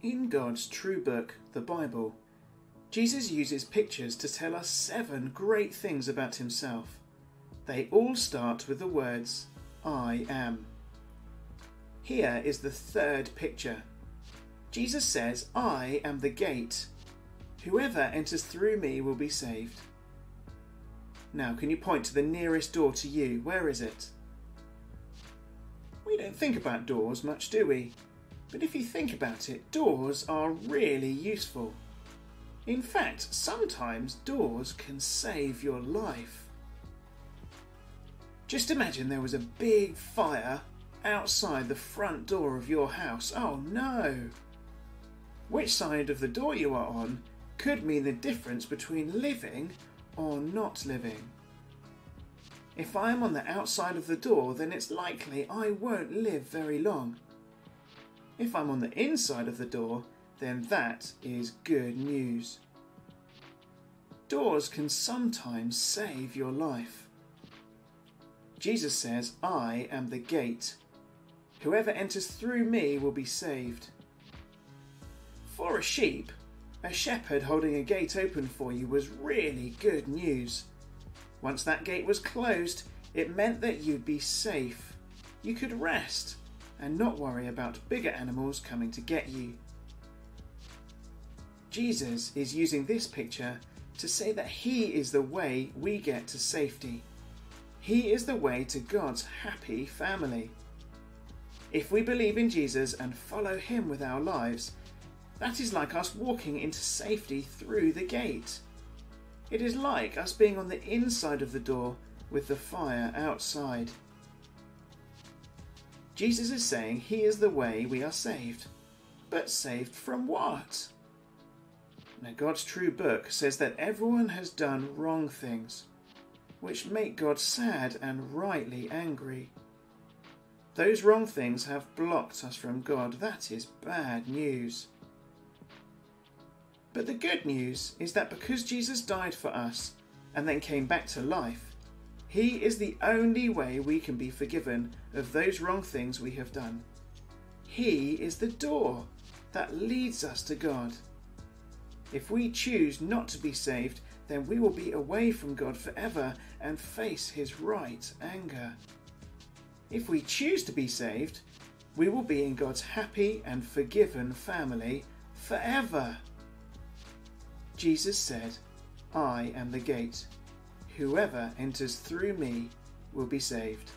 In God's true book, the Bible, Jesus uses pictures to tell us 7 great things about himself. They all start with the words, I am. Here is the 3rd picture. Jesus says, I am the gate. Whoever enters through me will be saved. Now, can you point to the nearest door to you? Where is it? We don't think about doors much, do we? But if you think about it, doors are really useful. In fact, sometimes doors can save your life. Just imagine there was a big fire outside the front door of your house. Oh no! Which side of the door you are on could mean the difference between living or not living. If I am on the outside of the door, then it's likely I won't live very long. If I'm on the inside of the door, then that is good news. Doors can sometimes save your life. Jesus says, I am the gate. Whoever enters through me will be saved. For a sheep, a shepherd holding a gate open for you was really good news. Once that gate was closed, it meant that you'd be safe. You could rest and not worry about bigger animals coming to get you. Jesus is using this picture to say that he is the way we get to safety. He is the way to God's happy family. If we believe in Jesus and follow him with our lives, that is like us walking into safety through the gate. It is like us being on the inside of the door with the fire outside. Jesus is saying he is the way we are saved. But saved from what? Now, God's true book says that everyone has done wrong things, which make God sad and rightly angry. Those wrong things have blocked us from God. That is bad news. But the good news is that because Jesus died for us and then came back to life, he is the only way we can be forgiven of those wrong things we have done. He is the door that leads us to God. If we choose not to be saved, then we will be away from God forever and face his right anger. If we choose to be saved, we will be in God's happy and forgiven family forever. Jesus said, I am the gate. Whoever enters through me will be saved.